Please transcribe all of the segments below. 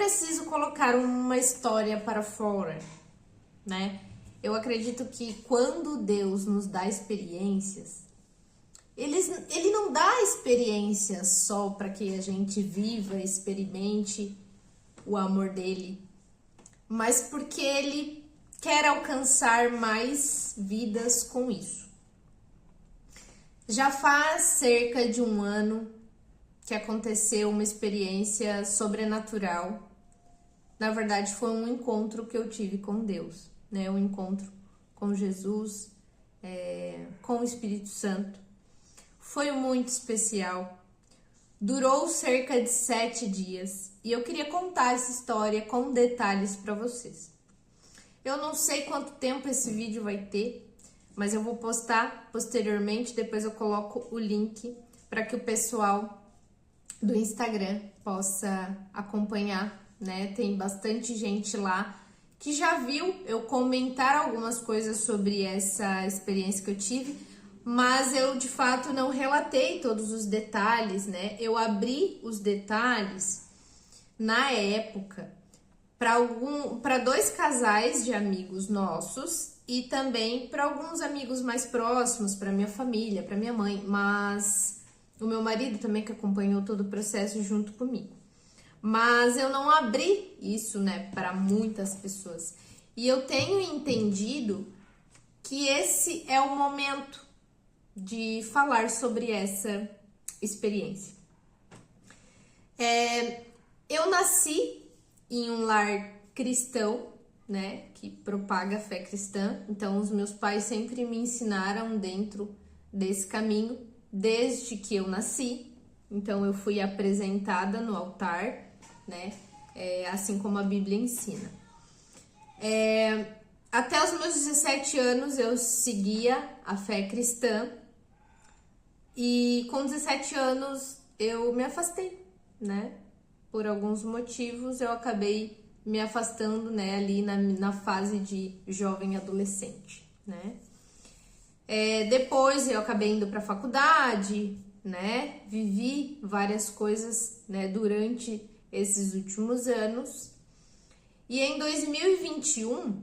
preciso colocar uma história para fora, né? Eu acredito que quando Deus nos dá experiências, Ele não dá experiências só para que a gente viva, experimente o amor dele, mas porque Ele quer alcançar mais vidas com isso. Já faz cerca de um ano que aconteceu uma experiência sobrenatural. Na verdade, foi um encontro que eu tive com Deus, né? Um encontro com Jesus, com o Espírito Santo. Foi muito especial. Durou cerca de 7 dias e eu queria contar essa história com detalhes para vocês. Eu não sei quanto tempo esse vídeo vai ter, mas eu vou postar posteriormente, depois eu coloco o link para que o pessoal do Instagram possa acompanhar, né? Tem bastante gente lá que já viu eu comentar algumas coisas sobre essa experiência que eu tive, mas eu de fato não relatei todos os detalhes, né? Eu abri os detalhes na época para 2 casais de amigos nossos e também para alguns amigos mais próximos, para minha família, para minha mãe, mas o meu marido também que acompanhou todo o processo junto comigo. Mas eu não abri isso, né, para muitas pessoas. E eu tenho entendido que esse é o momento de falar sobre essa experiência. Eu nasci em um lar cristão, né, que propaga a fé cristã. Então, os meus pais sempre me ensinaram dentro desse caminho, desde que eu nasci. Então, eu fui apresentada no altar, né, assim como a Bíblia ensina. Até os meus 17 anos, eu seguia a fé cristã. E com 17 anos, eu me afastei, né? Por alguns motivos, eu acabei me afastando, né, ali na fase de jovem adolescente, né? Depois eu acabei indo para a faculdade, né? Vivi várias coisas, né, durante esses últimos anos. E em 2021,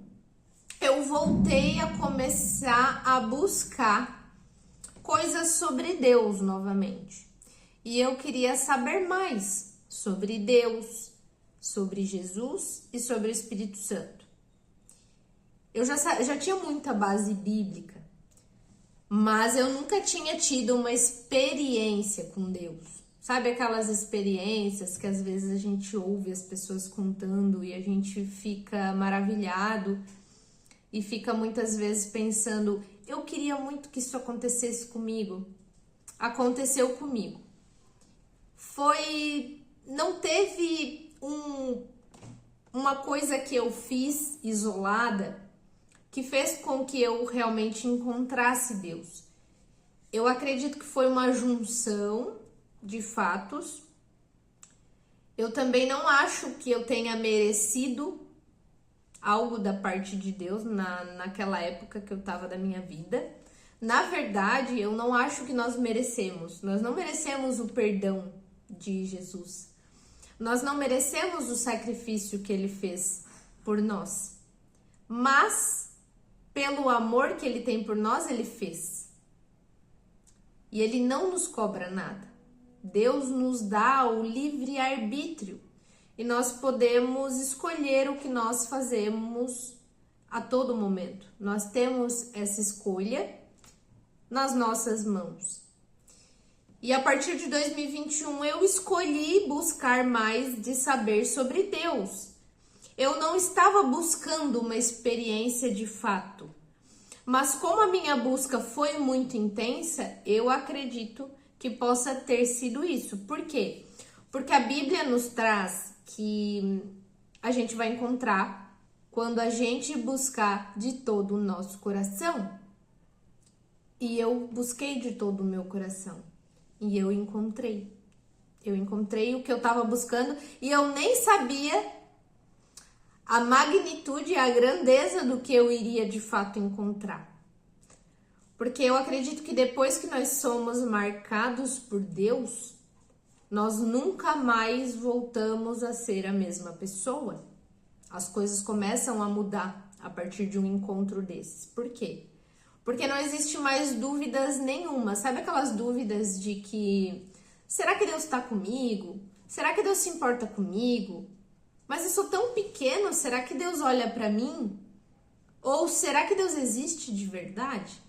eu voltei a começar a buscar coisas sobre Deus novamente. E eu queria saber mais sobre Deus, sobre Jesus e sobre o Espírito Santo. Eu já tinha muita base bíblica, mas eu nunca tinha tido uma experiência com Deus. Sabe aquelas experiências que às vezes a gente ouve as pessoas contando e a gente fica maravilhado e fica muitas vezes pensando, eu queria muito que isso acontecesse comigo. Aconteceu comigo. Não teve uma coisa que eu fiz isolada que fez com que eu realmente encontrasse Deus. Eu acredito que foi uma junção de fatos. Eu também não acho que eu tenha merecido algo da parte de Deus naquela época que eu estava da minha vida. Na verdade, eu não acho que nós merecemos. Nós não merecemos o perdão de Jesus. Nós não merecemos o sacrifício que ele fez por nós. Mas, pelo amor que ele tem por nós, ele fez. E ele não nos cobra nada. Deus nos dá o livre-arbítrio. E nós podemos escolher o que nós fazemos a todo momento. Nós temos essa escolha nas nossas mãos. E a partir de 2021 eu escolhi buscar mais de saber sobre Deus. Eu não estava buscando uma experiência de fato. Mas como a minha busca foi muito intensa, eu acredito que possa ter sido isso. Por quê? Porque a Bíblia nos traz que a gente vai encontrar quando a gente buscar de todo o nosso coração. E eu busquei de todo o meu coração. E eu encontrei. Eu encontrei o que eu estava buscando e eu nem sabia a magnitude e a grandeza do que eu iria de fato encontrar. Porque eu acredito que depois que nós somos marcados por Deus, nós nunca mais voltamos a ser a mesma pessoa. As coisas começam a mudar a partir de um encontro desses. Por quê? Porque não existe mais dúvidas nenhuma. Sabe aquelas dúvidas de que será que Deus está comigo? Será que Deus se importa comigo? Mas eu sou tão pequeno, será que Deus olha para mim? Ou será que Deus existe de verdade?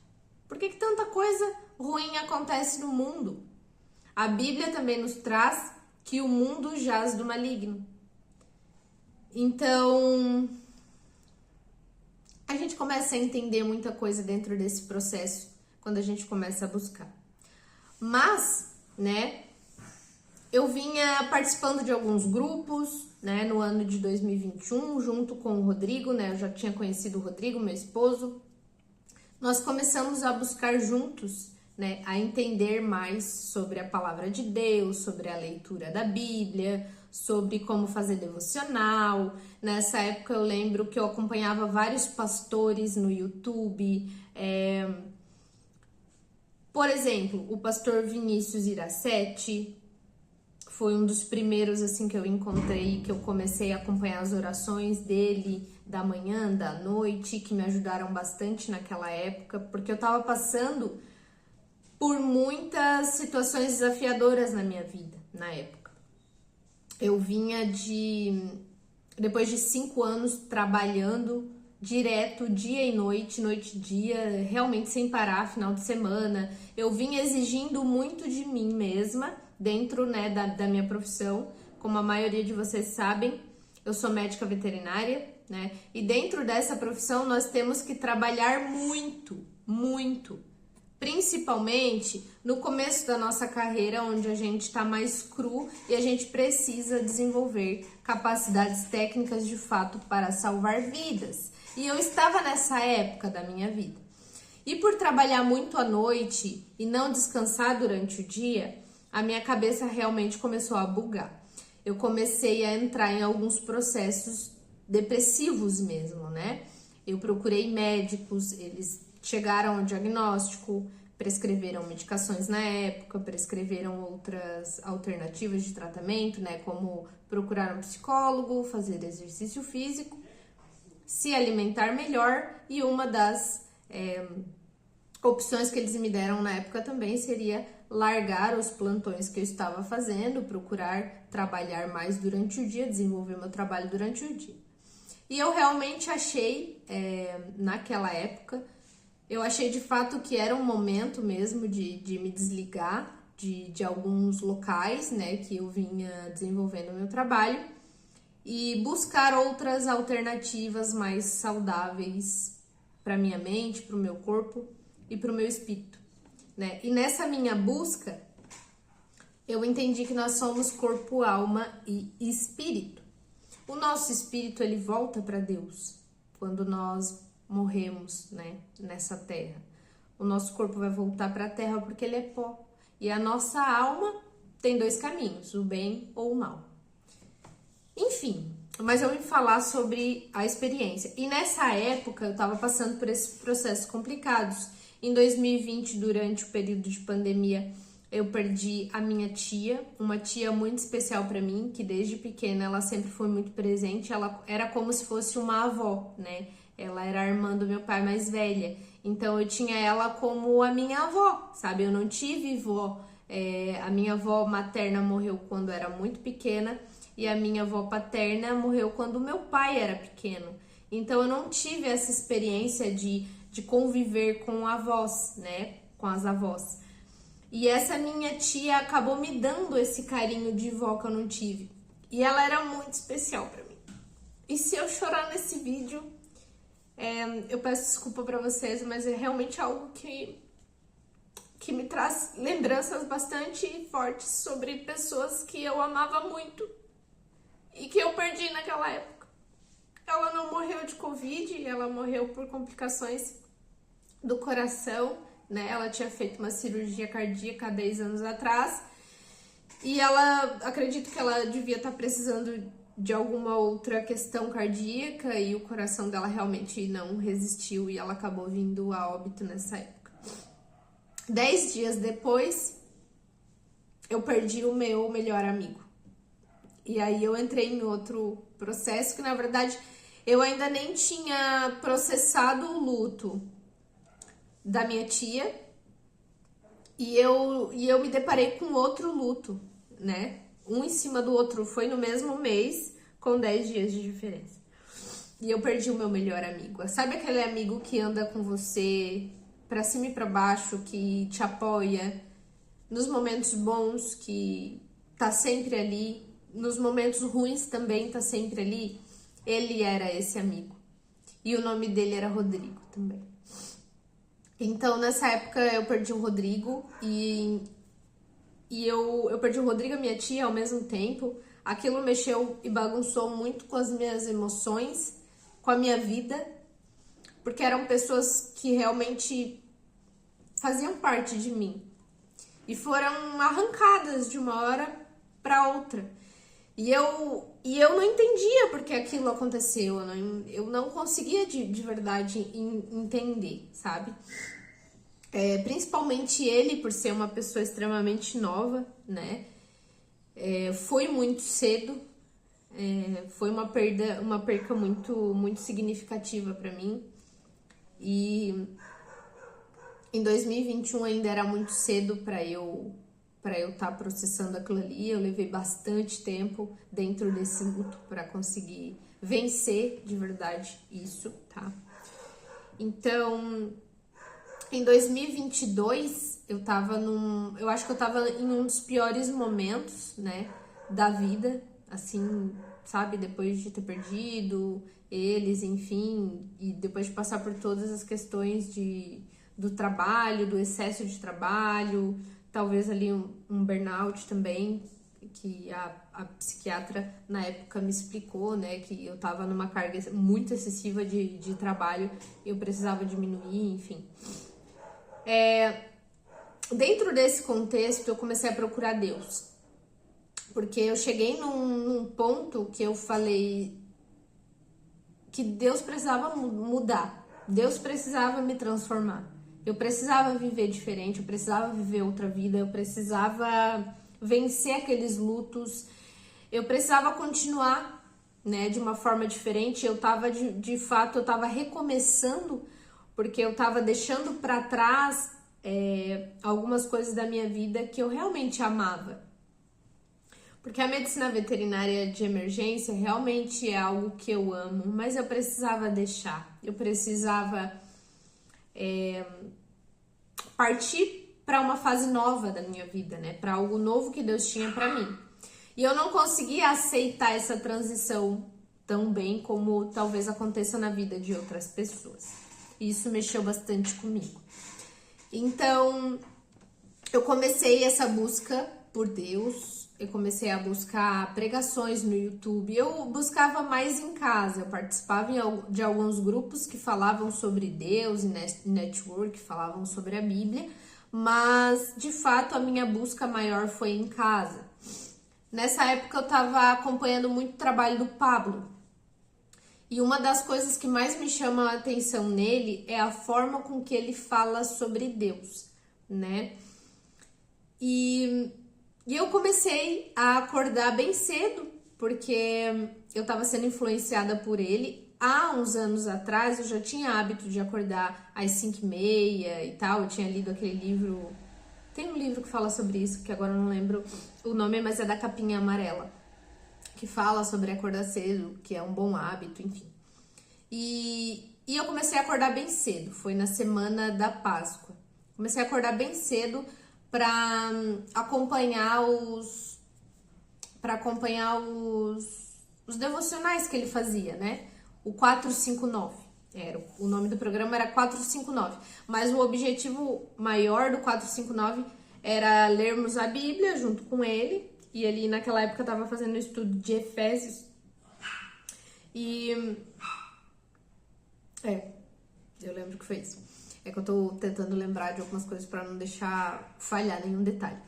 Por que tanta coisa ruim acontece no mundo? A Bíblia também nos traz que o mundo jaz do maligno. Então, a gente começa a entender muita coisa dentro desse processo quando a gente começa a buscar. Mas, né, eu vinha participando de alguns grupos, né, no ano de 2021, junto com o Rodrigo, né, eu já tinha conhecido o Rodrigo, meu esposo. Nós começamos a buscar juntos, né, a entender mais sobre a palavra de Deus, sobre a leitura da Bíblia, sobre como fazer devocional. Nessa época eu lembro que eu acompanhava vários pastores no YouTube, por exemplo, o pastor Vinícius Iracete foi um dos primeiros assim que eu encontrei, que eu comecei a acompanhar as orações dele da manhã, da noite, que me ajudaram bastante naquela época, porque eu tava passando por muitas situações desafiadoras na minha vida, na época. Eu vinha depois de 5 anos trabalhando direto, dia e noite e dia, realmente sem parar, final de semana. Eu vinha exigindo muito de mim mesma, dentro, né, da minha profissão. Como a maioria de vocês sabem, eu sou médica veterinária, né? E dentro dessa profissão nós temos que trabalhar muito, muito. Principalmente no começo da nossa carreira, onde a gente está mais cru e a gente precisa desenvolver capacidades técnicas de fato para salvar vidas. E eu estava nessa época da minha vida. E por trabalhar muito à noite e não descansar durante o dia, a minha cabeça realmente começou a bugar. Eu comecei a entrar em alguns processos depressivos mesmo, né? Eu procurei médicos, eles chegaram ao diagnóstico, prescreveram medicações na época, prescreveram outras alternativas de tratamento, né? Como procurar um psicólogo, fazer exercício físico, se alimentar melhor, e uma das opções que eles me deram na época também seria largar os plantões que eu estava fazendo, procurar trabalhar mais durante o dia, desenvolver meu trabalho durante o dia. E eu realmente achei, naquela época, eu achei de fato que era um momento mesmo de me desligar de alguns locais, né, que eu vinha desenvolvendo o meu trabalho e buscar outras alternativas mais saudáveis para minha mente, para o meu corpo e para o meu espírito, né? E nessa minha busca, eu entendi que nós somos corpo, alma e espírito. O nosso espírito, ele volta para Deus quando nós morremos, né, nessa terra. O nosso corpo vai voltar para a terra porque ele é pó. E a nossa alma tem 2 caminhos, o bem ou o mal. Enfim, mas eu vim falar sobre a experiência. E nessa época eu estava passando por esses processos complicados. Em 2020, durante o período de pandemia, eu perdi a minha tia, uma tia muito especial para mim, que desde pequena ela sempre foi muito presente. Ela era como se fosse uma avó, né? Ela era a irmã do meu pai mais velha. Então eu tinha ela como a minha avó, sabe? Eu não tive vó. A minha avó materna morreu quando era muito pequena e a minha avó paterna morreu quando o meu pai era pequeno. Então eu não tive essa experiência de conviver com avós, né? Com as avós. E essa minha tia acabou me dando esse carinho de vó que eu não tive. E ela era muito especial pra mim. E se eu chorar nesse vídeo, eu peço desculpa pra vocês, mas é realmente algo que me traz lembranças bastante fortes sobre pessoas que eu amava muito e que eu perdi naquela época. Ela não morreu de Covid, ela morreu por complicações do coração, né? Ela tinha feito uma cirurgia cardíaca há 10 anos atrás e acredito que ela devia estar precisando de alguma outra questão cardíaca e o coração dela realmente não resistiu e ela acabou vindo a óbito nessa época. 10 dias depois, eu perdi o meu melhor amigo. E aí eu entrei em outro processo que, na verdade, eu ainda nem tinha processado o luto da minha tia. E eu me deparei com outro luto, né? Um em cima do outro, foi no mesmo mês, com 10 dias de diferença. E eu perdi o meu melhor amigo. Sabe aquele amigo que anda com você pra cima e pra baixo, que te apoia nos momentos bons, que tá sempre ali, nos momentos ruins também tá sempre ali? Ele era esse amigo. E o nome dele era Rodrigo também. Então, nessa época, eu perdi o Rodrigo e eu perdi o Rodrigo e a minha tia ao mesmo tempo. Aquilo mexeu e bagunçou muito com as minhas emoções, com a minha vida, porque eram pessoas que realmente faziam parte de mim e foram arrancadas de uma hora para outra. E eu não entendia porque aquilo aconteceu, eu não conseguia de verdade entender, sabe? Principalmente ele, por ser uma pessoa extremamente nova, né? Foi muito cedo, foi uma perca muito significativa para mim. E em 2021 ainda era muito cedo para eu estar processando aquilo ali. Eu levei bastante tempo dentro desse luto para conseguir vencer de verdade isso, tá? Então, em 2022, eu acho que eu tava em um dos piores momentos, né, da vida, assim, sabe, depois de ter perdido eles, enfim, e depois de passar por todas as questões do trabalho, do excesso de trabalho, talvez ali um burnout também, que a psiquiatra na época me explicou, né, que eu tava numa carga muito excessiva de trabalho, eu precisava diminuir, enfim. Dentro desse contexto, eu comecei a procurar Deus, porque eu cheguei num ponto que eu falei que Deus precisava mudar, Deus precisava me transformar, eu precisava viver diferente, eu precisava viver outra vida, eu precisava vencer aqueles lutos, eu precisava continuar, né, de uma forma diferente. Eu tava, de fato, eu tava recomeçando, porque eu tava deixando para trás algumas coisas da minha vida que eu realmente amava. Porque a medicina veterinária de emergência realmente é algo que eu amo, mas eu precisava deixar, eu precisava partir para uma fase nova da minha vida, né? Para algo novo que Deus tinha para mim. E eu não conseguia aceitar essa transição tão bem como talvez aconteça na vida de outras pessoas. E isso mexeu bastante comigo. Então, eu comecei essa busca por Deus, eu comecei a buscar pregações no YouTube, eu buscava mais em casa, eu participava de alguns grupos que falavam sobre Deus, e network, falavam sobre a Bíblia, mas, de fato, a minha busca maior foi em casa. Nessa época, eu estava acompanhando muito o trabalho do Pablo. E uma das coisas que mais me chama a atenção nele é a forma com que ele fala sobre Deus, né? E eu comecei a acordar bem cedo, porque eu estava sendo influenciada por ele. Há uns anos atrás, eu já tinha hábito de acordar às 5h30 e tal. Eu tinha lido aquele livro... Tem um livro que fala sobre isso, que agora eu não lembro o nome, mas é da capinha amarela, que fala sobre acordar cedo, que é um bom hábito, enfim. E eu comecei a acordar bem cedo, foi na semana da Páscoa. Comecei a acordar bem cedo para acompanhar os devocionais que ele fazia, né? O 459. O nome do programa era 459, mas o objetivo maior do 459 era lermos a Bíblia junto com ele, e ele naquela época estava fazendo o estudo de Efésios, e eu lembro que foi isso. É que eu tô tentando lembrar de algumas coisas para não deixar falhar nenhum detalhe.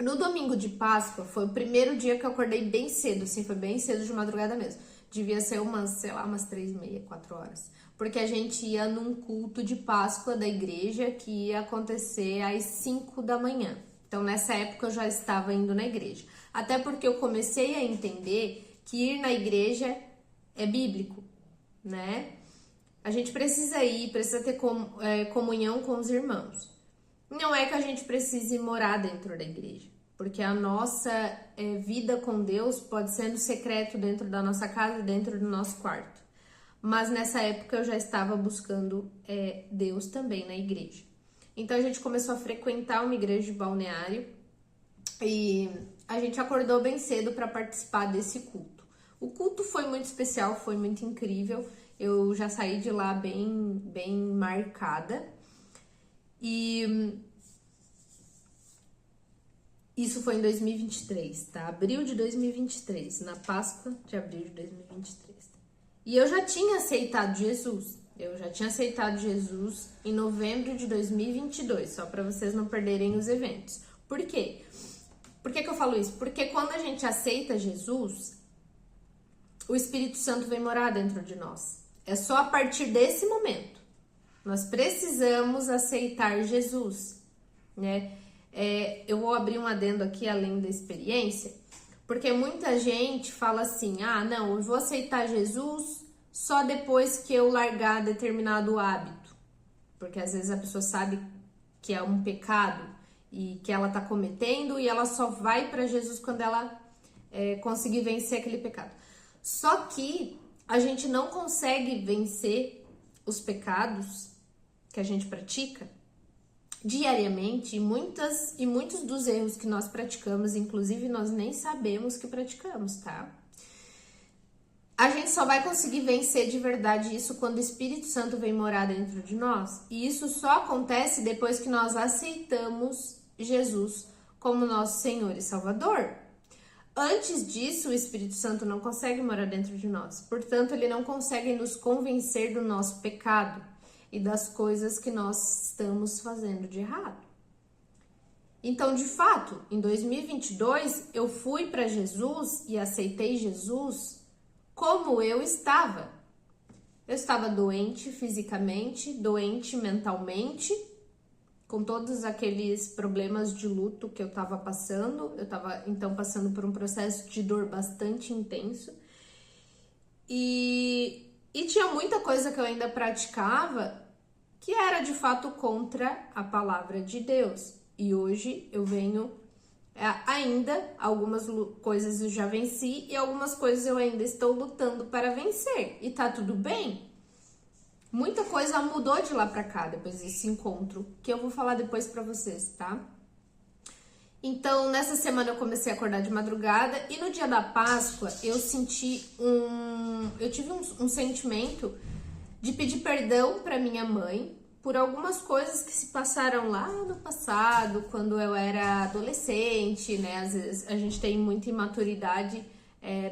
No domingo de Páscoa foi o primeiro dia que eu acordei bem cedo, assim, foi bem cedo de madrugada mesmo. Devia ser umas 3h30, 4h. Porque a gente ia num culto de Páscoa da igreja que ia acontecer às 5 da manhã. Então, nessa época eu já estava indo na igreja. Até porque eu comecei a entender que ir na igreja é bíblico, né? A gente precisa ir, precisa ter comunhão com os irmãos. Não é que a gente precise morar dentro da igreja, porque a nossa vida com Deus pode ser no secreto dentro da nossa casa, dentro do nosso quarto. Mas nessa época eu já estava buscando Deus também na igreja. Então a gente começou a frequentar uma igreja de Balneário e a gente acordou bem cedo para participar desse culto. O culto foi muito especial, foi muito incrível. Eu já saí de lá bem marcada. E isso foi em 2023, tá? Abril de 2023, na Páscoa de abril de 2023. E eu já tinha aceitado Jesus. Eu já tinha aceitado Jesus em novembro de 2022, só para vocês não perderem os eventos. Por quê? Por que eu falo isso? Porque quando a gente aceita Jesus, o Espírito Santo vem morar dentro de nós. É só a partir desse momento. Nós precisamos aceitar Jesus, né? Eu vou abrir um adendo aqui além da experiência, porque muita gente fala assim, não, eu vou aceitar Jesus só depois que eu largar determinado hábito. Porque às vezes a pessoa sabe que é um pecado e que ela tá cometendo e ela só vai para Jesus quando ela conseguir vencer aquele pecado. Só que a gente não consegue vencer os pecados que a gente pratica diariamente e muitos dos erros que nós praticamos, inclusive nós nem sabemos que praticamos, tá? A gente só vai conseguir vencer de verdade isso quando o Espírito Santo vem morar dentro de nós. E isso só acontece depois que nós aceitamos Jesus como nosso Senhor e Salvador. Antes disso, o Espírito Santo não consegue morar dentro de nós. Portanto, ele não consegue nos convencer do nosso pecado e das coisas que nós estamos fazendo de errado. Então, de fato, em 2022, eu fui para Jesus e aceitei Jesus como eu estava. Eu estava doente fisicamente, doente mentalmente, com todos aqueles problemas de luto que eu estava passando. Eu estava, então, passando por um processo de dor bastante intenso. E tinha muita coisa que eu ainda praticava que era, de fato, contra a palavra de Deus. E hoje eu venho ainda, algumas coisas eu já venci e algumas coisas eu ainda estou lutando para vencer. E tá tudo bem. Muita coisa mudou de lá pra cá depois desse encontro, que eu vou falar depois pra vocês, tá? Então, nessa semana eu comecei a acordar de madrugada e no dia da Páscoa eu tive um sentimento de pedir perdão pra minha mãe por algumas coisas que se passaram lá no passado, quando eu era adolescente, né? Às vezes a gente tem muita imaturidade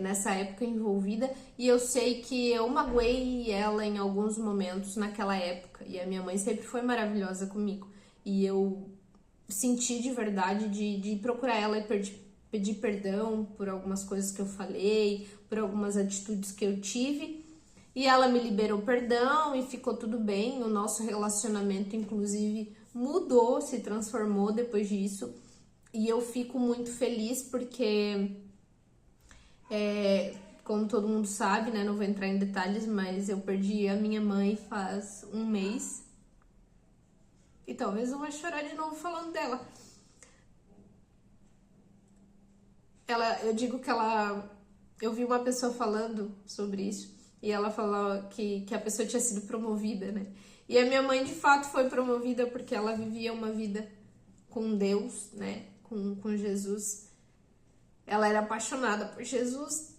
nessa época envolvida, e eu sei que eu magoei ela em alguns momentos naquela época, e a minha mãe sempre foi maravilhosa comigo, e eu senti de verdade de procurar ela e pedir perdão por algumas coisas que eu falei, por algumas atitudes que eu tive, e ela me liberou perdão e ficou tudo bem. O nosso relacionamento, inclusive, mudou, se transformou depois disso, e eu fico muito feliz porque como todo mundo sabe, né, não vou entrar em detalhes, mas eu perdi a minha mãe faz um mês. E talvez eu vou chorar de novo falando dela. Eu digo que eu vi uma pessoa falando sobre isso, e ela falou que a pessoa tinha sido promovida, né? E a minha mãe, de fato, foi promovida porque ela vivia uma vida com Deus, né? Com Jesus. Ela era apaixonada por Jesus.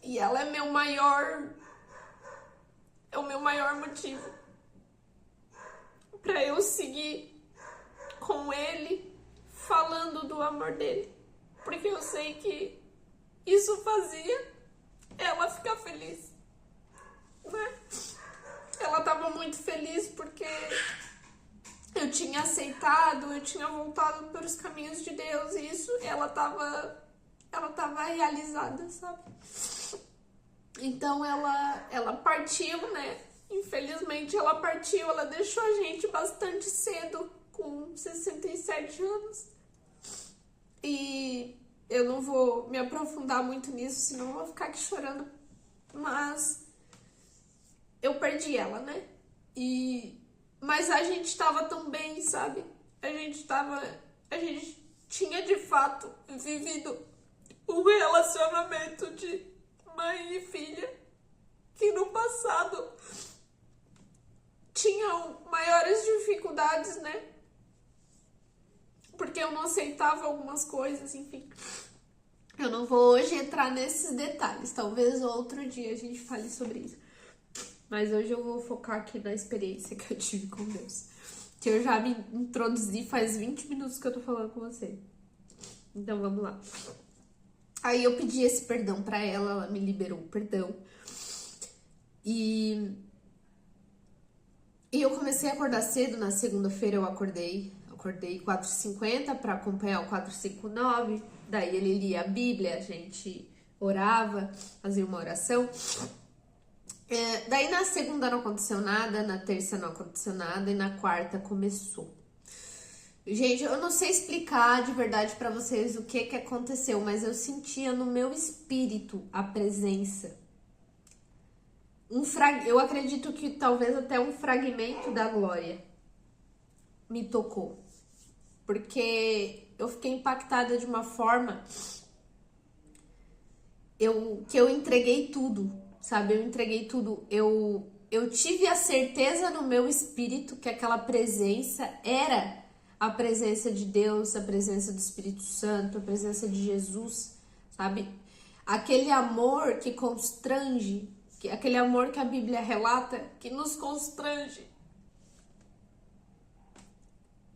E ela é o meu maior motivo para eu seguir com ele, falando do amor dele. Porque eu sei que isso fazia ela ficar feliz, né? Ela tava muito feliz porque eu tinha aceitado, eu tinha voltado pelos caminhos de Deus, e isso ela tava realizada, sabe? Então ela partiu, né? Infelizmente ela partiu, ela deixou a gente bastante cedo, com 67 anos. E eu não vou me aprofundar muito nisso, senão eu vou ficar aqui chorando. Mas eu perdi ela, né? Mas a gente tava tão bem, sabe? A gente tinha de fato vivido um relacionamento de mãe e filha que no passado tinham maiores dificuldades, né? Porque eu não aceitava algumas coisas, enfim. Eu não vou hoje entrar nesses detalhes. Talvez outro dia a gente fale sobre isso. Mas hoje eu vou focar aqui na experiência que eu tive com Deus. Que eu já me introduzi faz 20 minutos que eu tô falando com você. Então vamos lá. Aí eu pedi esse perdão pra ela, ela me liberou o perdão. E eu comecei a acordar cedo. Na segunda-feira eu acordei 4h50 para acompanhar o 459. Daí ele lia a Bíblia, a gente orava, fazia uma oração. Daí na segunda não aconteceu nada, na terça não aconteceu nada e na quarta começou. Gente, eu não sei explicar de verdade pra vocês o que aconteceu, mas eu sentia no meu espírito a presença. Eu acredito que talvez até um fragmento da glória me tocou. Porque eu fiquei impactada de uma forma que eu entreguei tudo, sabe? Eu entreguei tudo. Eu tive a certeza no meu espírito que aquela presença era a presença de Deus, a presença do Espírito Santo, a presença de Jesus, sabe? Aquele amor que constrange, aquele amor que a Bíblia relata, que nos constrange.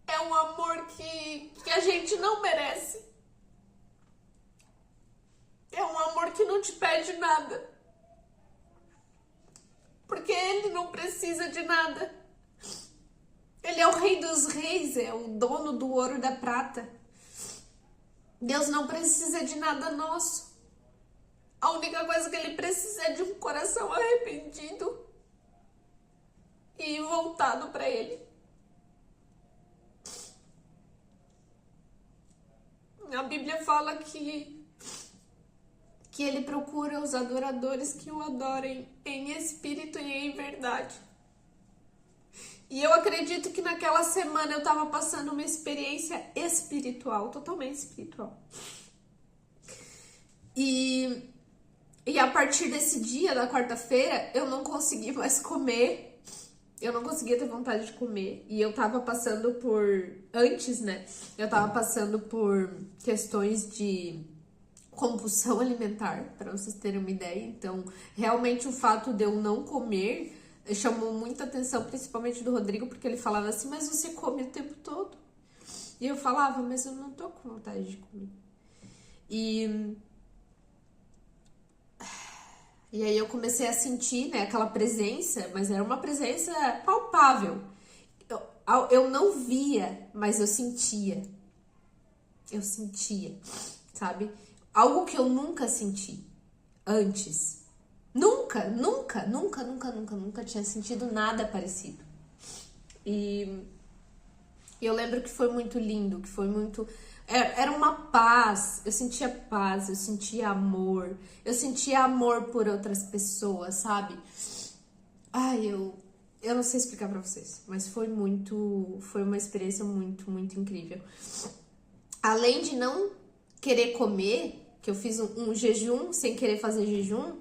É um amor que a gente não merece. É um amor que não te pede nada. Porque ele não precisa de nada. Ele é o Rei dos Reis, é o dono do ouro e da prata. Deus não precisa de nada nosso. A única coisa que ele precisa é de um coração arrependido e voltado para ele. A Bíblia fala que ele procura os adoradores que o adorem em espírito e em verdade. E eu acredito que naquela semana eu tava passando uma experiência espiritual, totalmente espiritual. E a partir desse dia, da quarta-feira, eu não consegui mais comer. Eu não conseguia ter vontade de comer. E eu tava passando antes, né? Eu tava passando por questões de compulsão alimentar, para vocês terem uma ideia. Então, realmente o fato de eu não comer chamou muita atenção, principalmente do Rodrigo, porque ele falava assim, mas você come o tempo todo. E eu falava, mas eu não tô com vontade de comer. E aí eu comecei a sentir, né, aquela presença, mas era uma presença palpável. Eu não via, mas eu sentia. Eu sentia, sabe? Algo que eu nunca senti antes. Nunca tinha sentido nada parecido. E eu lembro que foi muito lindo, que foi muito... Era uma paz, eu sentia amor, eu sentia amor por outras pessoas, sabe? Ai, eu não sei explicar pra vocês, mas foi uma experiência muito, muito incrível. Além de não querer comer, que eu fiz um jejum sem querer fazer jejum,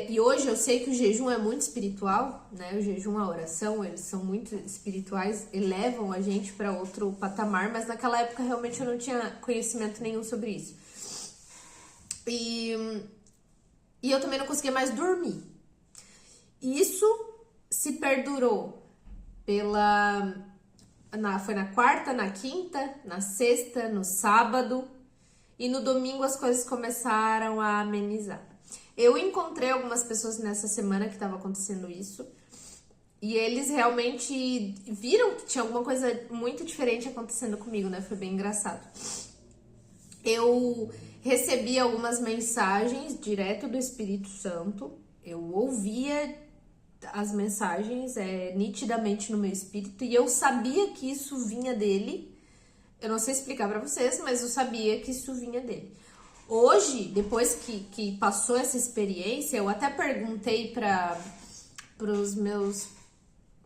e hoje eu sei que o jejum é muito espiritual, né? O jejum, a oração, eles são muito espirituais, elevam a gente para outro patamar, mas naquela época realmente eu não tinha conhecimento nenhum sobre isso. E eu também não conseguia mais dormir. E isso se perdurou foi na quarta, na quinta, na sexta, no sábado, e no domingo as coisas começaram a amenizar. Eu encontrei algumas pessoas nessa semana que estava acontecendo isso, e eles realmente viram que tinha alguma coisa muito diferente acontecendo comigo, né? Foi bem engraçado. Eu recebi algumas mensagens direto do Espírito Santo, eu ouvia as mensagens nitidamente no meu espírito e eu sabia que isso vinha dele. Eu não sei explicar pra vocês, mas eu sabia que isso vinha dele. Hoje, depois que passou essa experiência, eu até perguntei para os meus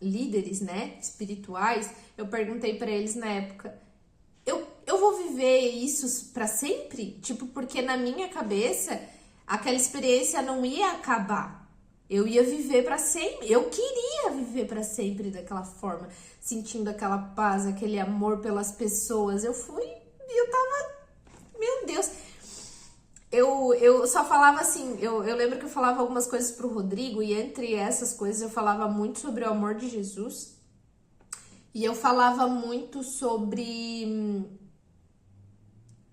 líderes, né, espirituais, eu perguntei para eles na época, eu vou viver isso para sempre? Tipo, porque na minha cabeça, aquela experiência não ia acabar. Eu ia viver para sempre. Eu queria viver para sempre daquela forma, sentindo aquela paz, aquele amor pelas pessoas. Eu tava, meu Deus. Eu só falava assim, eu lembro que eu falava algumas coisas pro Rodrigo, e entre essas coisas eu falava muito sobre o amor de Jesus. E eu falava muito sobre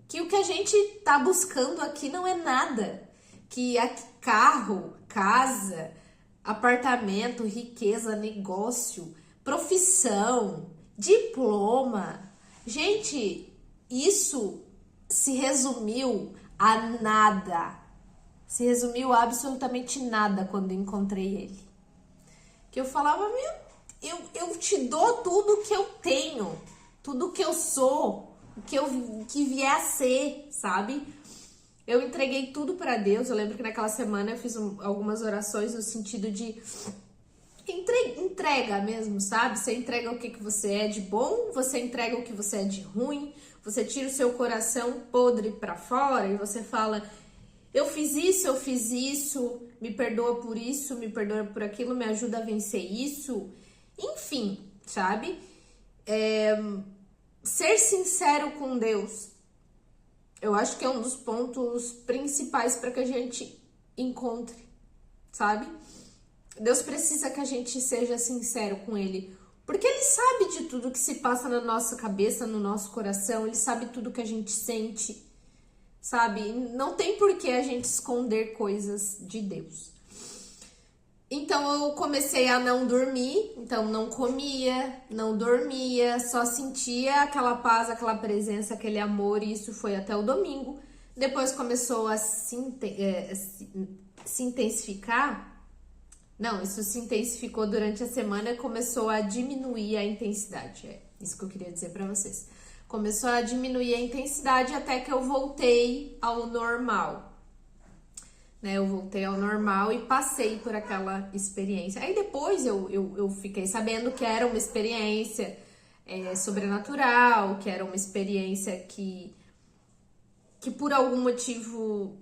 que o que a gente tá buscando aqui não é nada. Que carro, casa, apartamento, riqueza, negócio, profissão, diploma. Gente, isso se resumiu a nada. Se resumiu a absolutamente nada quando eu encontrei ele. Que eu falava, eu te dou tudo que eu tenho, tudo que eu sou, que vier a ser, sabe? Eu entreguei tudo pra Deus. Eu lembro que naquela semana eu fiz algumas orações no sentido de entrega mesmo, sabe? Você entrega o que você é de bom, você entrega o que você é de ruim, você tira o seu coração podre pra fora e você fala, eu fiz isso, me perdoa por isso, me perdoa por aquilo, me ajuda a vencer isso. Enfim, sabe? Ser sincero com Deus, eu acho que é um dos pontos principais para que a gente encontre, sabe? Deus precisa que a gente seja sincero com Ele, porque Ele sabe de tudo que se passa na nossa cabeça, no nosso coração, Ele sabe tudo que a gente sente, sabe? Não tem por que a gente esconder coisas de Deus. Então eu comecei a não dormir, então não comia, não dormia, só sentia aquela paz, aquela presença, aquele amor, e isso foi até o domingo. Depois começou a se intensificar. Não, isso se intensificou durante a semana e começou a diminuir a intensidade. É isso que eu queria dizer pra vocês. Começou a diminuir a intensidade até que eu voltei ao normal. Eu voltei ao normal e passei por aquela experiência. Aí depois eu fiquei sabendo que era uma experiência sobrenatural, que era uma experiência que por algum motivo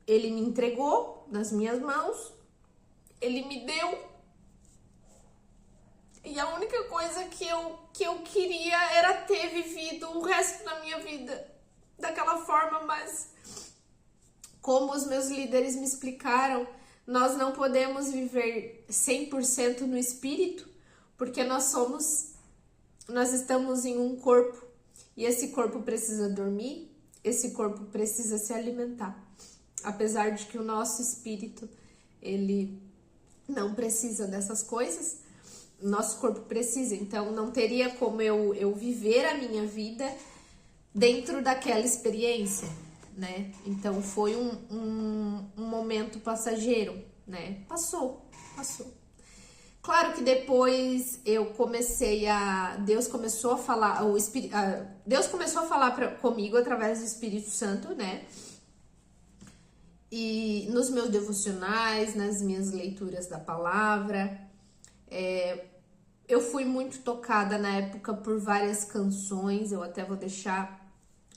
ele me entregou nas minhas mãos, ele me deu. E a única coisa que eu queria era ter vivido o resto da minha vida daquela forma, mas como os meus líderes me explicaram, nós não podemos viver 100% no espírito, porque nós estamos em um corpo, e esse corpo precisa dormir, esse corpo precisa se alimentar. Apesar de que o nosso espírito, ele não precisa dessas coisas, nosso corpo precisa, então não teria como eu viver a minha vida dentro daquela experiência, né? Então foi um momento passageiro, né? Passou. Claro que depois eu comecei Deus começou a falar, Deus começou a falar comigo através do Espírito Santo, né? E nos meus devocionais, nas minhas leituras da palavra, eu fui muito tocada na época por várias canções. Eu até vou deixar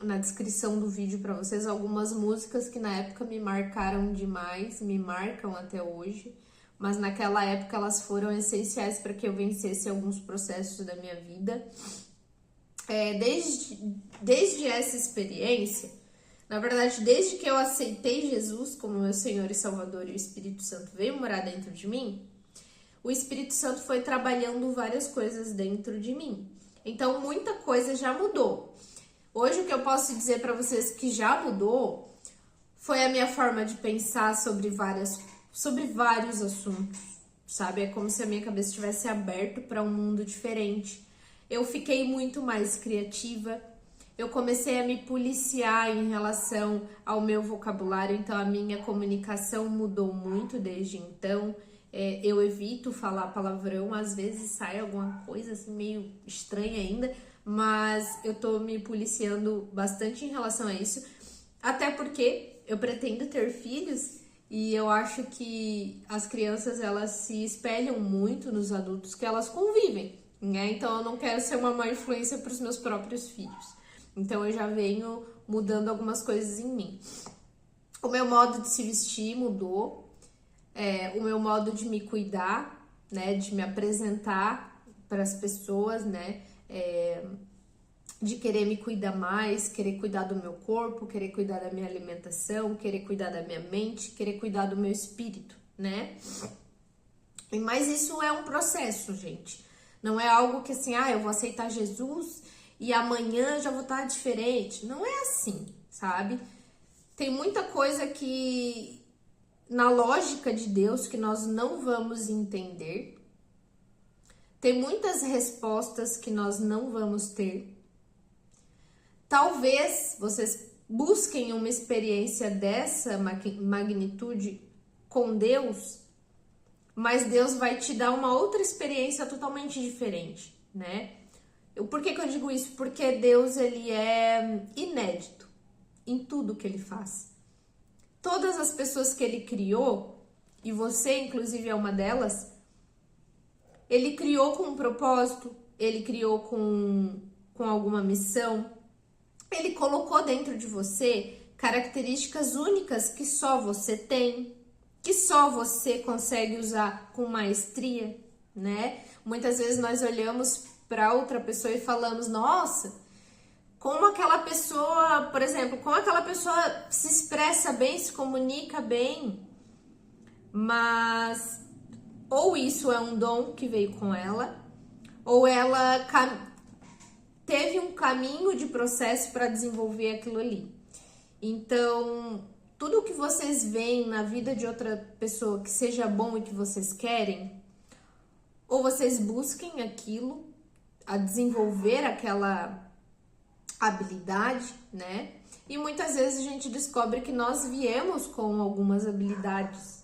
na descrição do vídeo para vocês algumas músicas que na época me marcaram demais, me marcam até hoje, mas naquela época elas foram essenciais para que eu vencesse alguns processos da minha vida. Desde essa experiência, na verdade, desde que eu aceitei Jesus como meu Senhor e Salvador e o Espírito Santo veio morar dentro de mim, o Espírito Santo foi trabalhando várias coisas dentro de mim. Então, muita coisa já mudou. Hoje, o que eu posso dizer para vocês que já mudou foi a minha forma de pensar sobre vários assuntos, sabe? É como se a minha cabeça estivesse aberta para um mundo diferente. Eu fiquei muito mais criativa. Eu comecei a me policiar em relação ao meu vocabulário, então a minha comunicação mudou muito desde então. eu evito falar palavrão, às vezes sai alguma coisa assim meio estranha ainda, mas eu tô me policiando bastante em relação a isso, até porque eu pretendo ter filhos e eu acho que as crianças elas se espelham muito nos adultos que elas convivem, né? Então eu não quero ser uma má influência para os meus próprios filhos. Então eu já venho mudando algumas coisas em mim. O meu modo de se vestir mudou. O meu modo de me cuidar, né, de me apresentar para as pessoas, né, de querer me cuidar mais, querer cuidar do meu corpo, querer cuidar da minha alimentação, querer cuidar da minha mente, querer cuidar do meu espírito, né? Mas isso é um processo, gente. Não é algo que assim, eu vou aceitar Jesus e amanhã já vou estar diferente. Não é assim, sabe? Tem muita coisa que na lógica de Deus que nós não vamos entender. Tem muitas respostas que nós não vamos ter. Talvez vocês busquem uma experiência dessa magnitude com Deus, mas Deus vai te dar uma outra experiência totalmente diferente, né? Por que eu digo isso? Porque Deus, ele é inédito em tudo que ele faz. Todas as pessoas que ele criou, e você inclusive é uma delas, ele criou com um propósito, ele criou com alguma missão, ele colocou dentro de você características únicas que só você tem, que só você consegue usar com maestria, né? Muitas vezes nós olhamos para outra pessoa e falamos, nossa, como aquela pessoa, por exemplo, como aquela pessoa se expressa bem, se comunica bem, mas ou isso é um dom que veio com ela, ou ela teve um caminho de processo para desenvolver aquilo ali. Então, tudo que vocês veem na vida de outra pessoa que seja bom e que vocês querem, ou vocês busquem aquilo, a desenvolver aquela habilidade, né? E muitas vezes a gente descobre que nós viemos com algumas habilidades.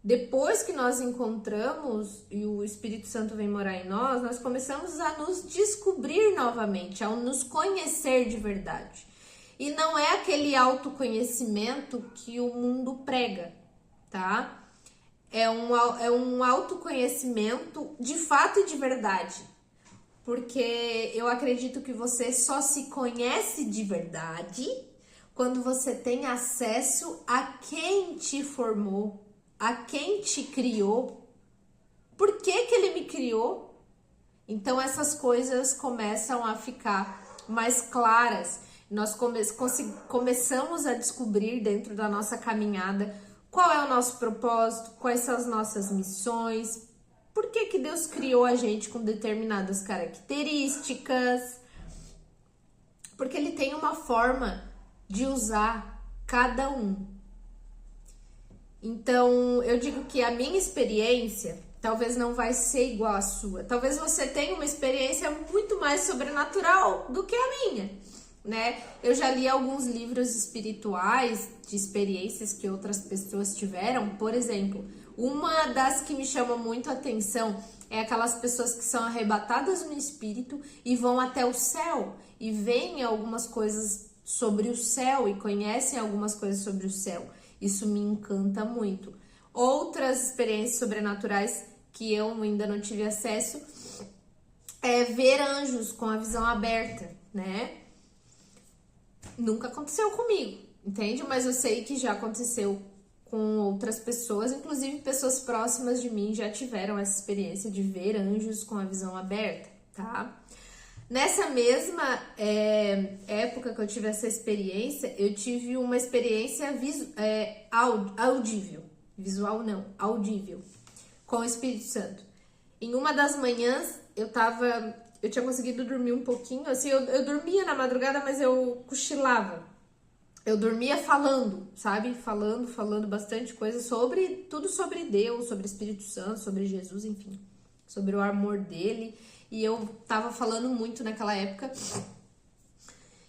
Depois que nós encontramos e o Espírito Santo vem morar em nós, nós começamos a nos descobrir novamente, a nos conhecer de verdade. E não é aquele autoconhecimento que o mundo prega, tá? É um autoconhecimento de fato e de verdade. Porque eu acredito que você só se conhece de verdade quando você tem acesso a quem te formou, a quem te criou. Por que ele me criou? Então essas coisas começam a ficar mais claras. Nós começamos a descobrir dentro da nossa caminhada qual é o nosso propósito, quais são as nossas missões. Por que Deus criou a gente com determinadas características? Porque ele tem uma forma de usar cada um. Então, eu digo que a minha experiência talvez não vai ser igual à sua. Talvez você tenha uma experiência muito mais sobrenatural do que a minha, né? Eu já li alguns livros espirituais de experiências que outras pessoas tiveram. Por exemplo, uma das que me chama muito a atenção é aquelas pessoas que são arrebatadas no espírito e vão até o céu e veem algumas coisas sobre o céu e conhecem algumas coisas sobre o céu. Isso me encanta muito. Outras experiências sobrenaturais que eu ainda não tive acesso é ver anjos com a visão aberta, né? Nunca aconteceu comigo, entende? Mas eu sei que já aconteceu com outras pessoas, inclusive pessoas próximas de mim já tiveram essa experiência de ver anjos com a visão aberta, tá? Nessa mesma época que eu tive essa experiência, eu tive uma experiência audível, visual não, audível, com o Espírito Santo. Em uma das manhãs, eu tinha conseguido dormir um pouquinho, assim, eu dormia na madrugada, mas eu cochilava. Eu dormia falando, sabe? Falando bastante coisa tudo sobre Deus, sobre o Espírito Santo, sobre Jesus, enfim. Sobre o amor dele. E eu tava falando muito naquela época.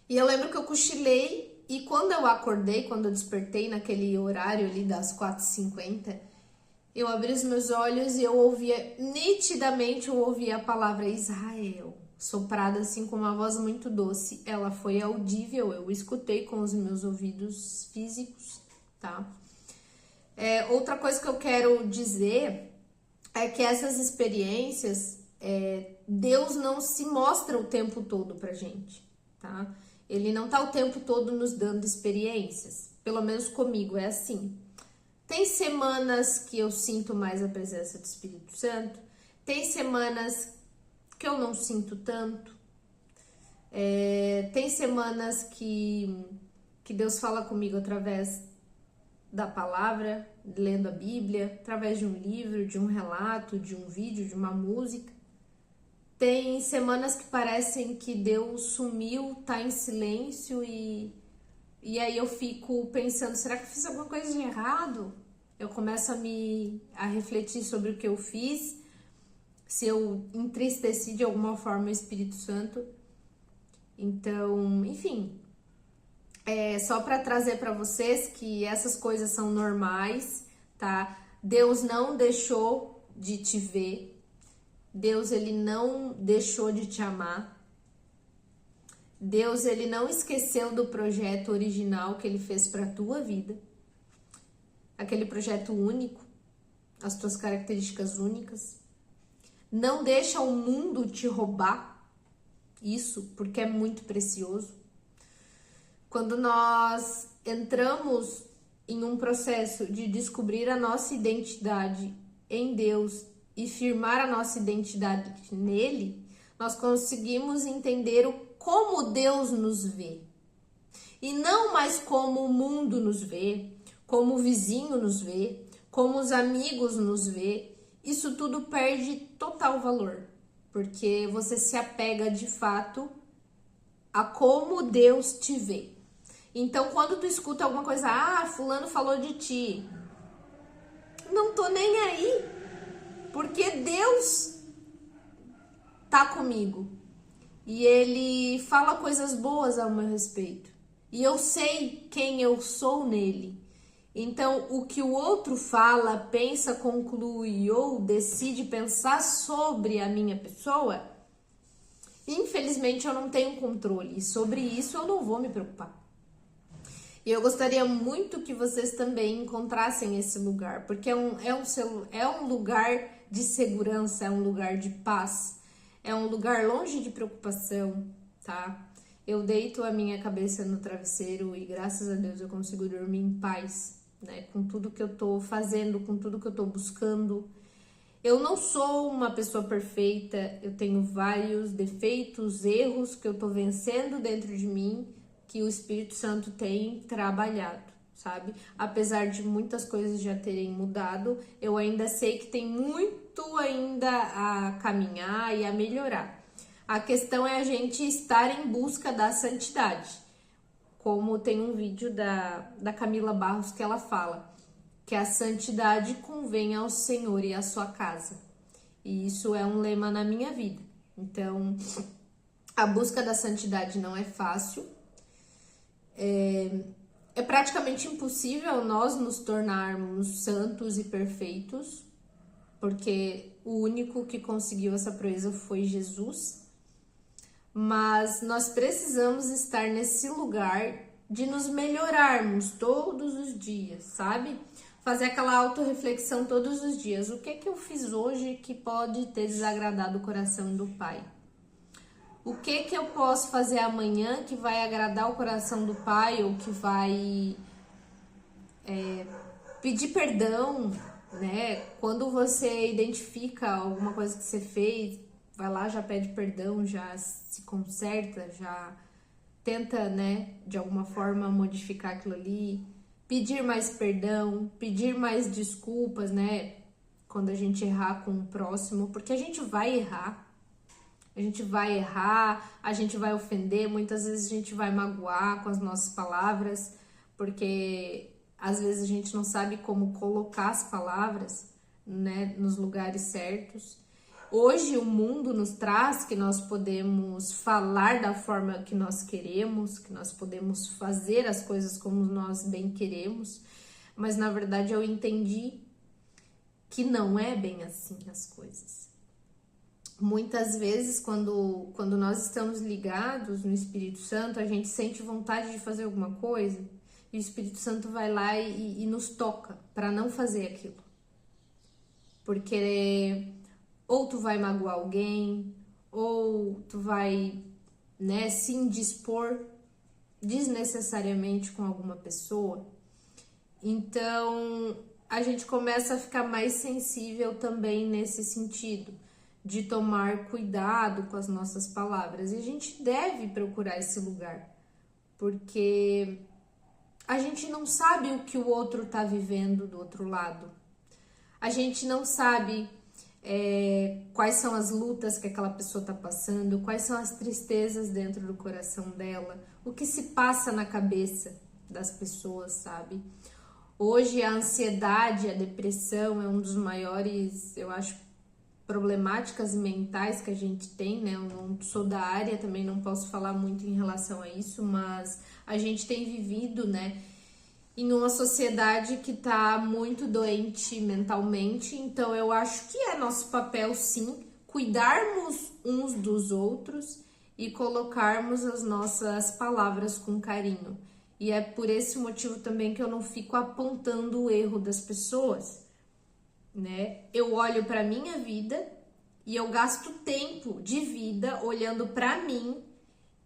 E eu lembro que eu cochilei. E quando eu acordei, quando eu despertei naquele horário ali das 4h50, eu abri os meus olhos e eu ouvia, nitidamente eu ouvia a palavra Israel, soprada assim com uma voz muito doce. Ela foi audível, eu escutei com os meus ouvidos físicos, tá? Outra coisa que eu quero dizer é que essas experiências, Deus não se mostra o tempo todo pra gente, tá? Ele não tá o tempo todo nos dando experiências, pelo menos comigo é assim. Tem semanas que eu sinto mais a presença do Espírito Santo, tem semanas que eu não sinto tanto, tem semanas que Deus fala comigo através da palavra, lendo a Bíblia, através de um livro, de um relato, de um vídeo, de uma música. Tem semanas que parecem que Deus sumiu, tá em silêncio e aí eu fico pensando, será que eu fiz alguma coisa de errado? Eu começo a refletir sobre o que eu fiz, se eu entristeci de alguma forma o Espírito Santo. Então, enfim, só para trazer para vocês que essas coisas são normais, tá? Deus não deixou de te ver. Deus, ele não deixou de te amar. Deus, ele não esqueceu do projeto original que ele fez para a tua vida. Aquele projeto único, as tuas características únicas. Não deixa o mundo te roubar isso, porque é muito precioso. Quando nós entramos em um processo de descobrir a nossa identidade em Deus e firmar a nossa identidade nele, nós conseguimos entender como Deus nos vê. E não mais como o mundo nos vê, como o vizinho nos vê, como os amigos nos vê. Isso tudo perde total valor, porque você se apega de fato a como Deus te vê. Então, quando tu escuta alguma coisa, fulano falou de ti, não tô nem aí, porque Deus tá comigo e ele fala coisas boas ao meu respeito e eu sei quem eu sou nele. Então, o que o outro fala, pensa, conclui ou decide pensar sobre a minha pessoa, infelizmente eu não tenho controle, e sobre isso eu não vou me preocupar. E eu gostaria muito que vocês também encontrassem esse lugar, porque é um lugar de segurança, é um lugar de paz, é um lugar longe de preocupação, tá? Eu deito a minha cabeça no travesseiro e graças a Deus eu consigo dormir em paz, né? Com tudo que eu tô fazendo, com tudo que eu tô buscando. Eu não sou uma pessoa perfeita, eu tenho vários defeitos, erros que eu tô vencendo dentro de mim, que o Espírito Santo tem trabalhado, sabe? Apesar de muitas coisas já terem mudado, eu ainda sei que tem muito ainda a caminhar e a melhorar. A questão é a gente estar em busca da santidade. Como tem um vídeo da Camila Barros que ela fala que a santidade convém ao Senhor e à sua casa. E isso é um lema na minha vida. Então, a busca da santidade não é fácil. É praticamente impossível nós nos tornarmos santos e perfeitos, porque o único que conseguiu essa proeza foi Jesus. Mas nós precisamos estar nesse lugar de nos melhorarmos todos os dias, sabe? Fazer aquela autorreflexão todos os dias. O que é que eu fiz hoje que pode ter desagradado o coração do Pai? O que que eu posso fazer amanhã que vai agradar o coração do Pai ou que vai pedir perdão, né? Quando você identifica alguma coisa que você fez, vai lá, já pede perdão, já se conserta, já tenta, né, de alguma forma modificar aquilo ali, pedir mais perdão, pedir mais desculpas, né? Quando a gente errar com o próximo, porque a gente vai errar. A gente vai ofender, muitas vezes a gente vai magoar com as nossas palavras, porque às vezes a gente não sabe como colocar as palavras, né, nos lugares certos. Hoje o mundo nos traz que nós podemos falar da forma que nós queremos, que nós podemos fazer as coisas como nós bem queremos, mas na verdade eu entendi que não é bem assim as coisas. Muitas vezes, quando nós estamos ligados no Espírito Santo, a gente sente vontade de fazer alguma coisa e o Espírito Santo vai lá e nos toca para não fazer aquilo. Porque ou tu vai magoar alguém, ou tu vai, né, se indispor desnecessariamente com alguma pessoa. Então, a gente começa a ficar mais sensível também nesse sentido, de tomar cuidado com as nossas palavras. E a gente deve procurar esse lugar, porque a gente não sabe o que o outro está vivendo do outro lado. A gente não sabe quais são as lutas que aquela pessoa está passando, quais são as tristezas dentro do coração dela, o que se passa na cabeça das pessoas, sabe? Hoje a ansiedade, a depressão é um dos maiores, eu acho, problemáticas mentais que a gente tem, né? Eu não sou da área, também não posso falar muito em relação a isso, mas a gente tem vivido, né, em uma sociedade que tá muito doente mentalmente, então eu acho que é nosso papel, sim, cuidarmos uns dos outros e colocarmos as nossas palavras com carinho. E é por esse motivo também que eu não fico apontando o erro das pessoas, né? Eu olho para minha vida e eu gasto tempo de vida olhando para mim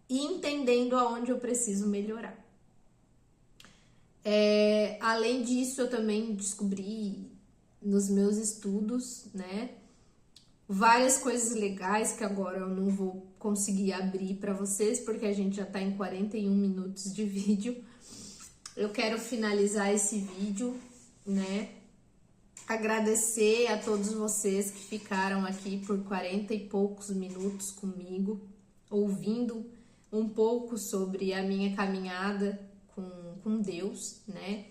e entendendo aonde eu preciso melhorar. Além disso, eu também descobri nos meus estudos, né, várias coisas legais que agora eu não vou conseguir abrir para vocês, porque a gente já tá em 41 minutos de vídeo. Eu quero finalizar esse vídeo, né, agradecer a todos vocês que ficaram aqui por 40 e poucos minutos comigo, ouvindo um pouco sobre a minha caminhada com Deus, né?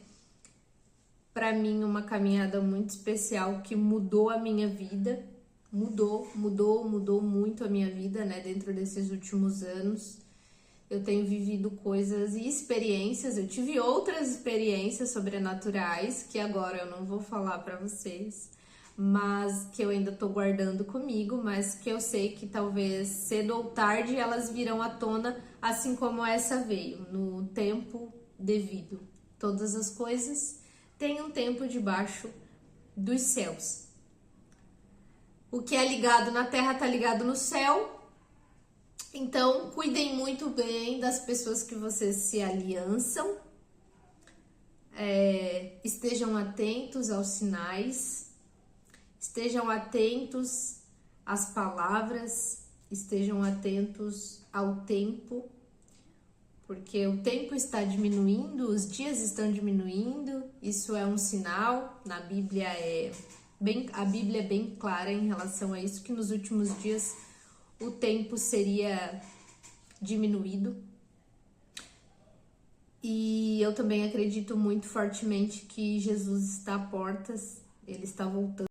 Para mim, uma caminhada muito especial que mudou a minha vida, mudou muito a minha vida, né? Dentro desses últimos anos, eu tenho vivido coisas e experiências, eu tive outras experiências sobrenaturais que agora eu não vou falar para vocês, mas que eu ainda tô guardando comigo, mas que eu sei que talvez cedo ou tarde elas virão à tona, assim como essa veio, no tempo devido. Todas as coisas têm um tempo debaixo dos céus. O que é ligado na terra tá ligado no céu. Então, cuidem muito bem das pessoas que vocês se aliançam. Estejam atentos aos sinais. Estejam atentos às palavras. Estejam atentos ao tempo. Porque o tempo está diminuindo, os dias estão diminuindo, isso é um sinal. Na Bíblia a Bíblia é bem clara em relação a isso, que nos últimos dias o tempo seria diminuído. E eu também acredito muito fortemente que Jesus está à portas, ele está voltando.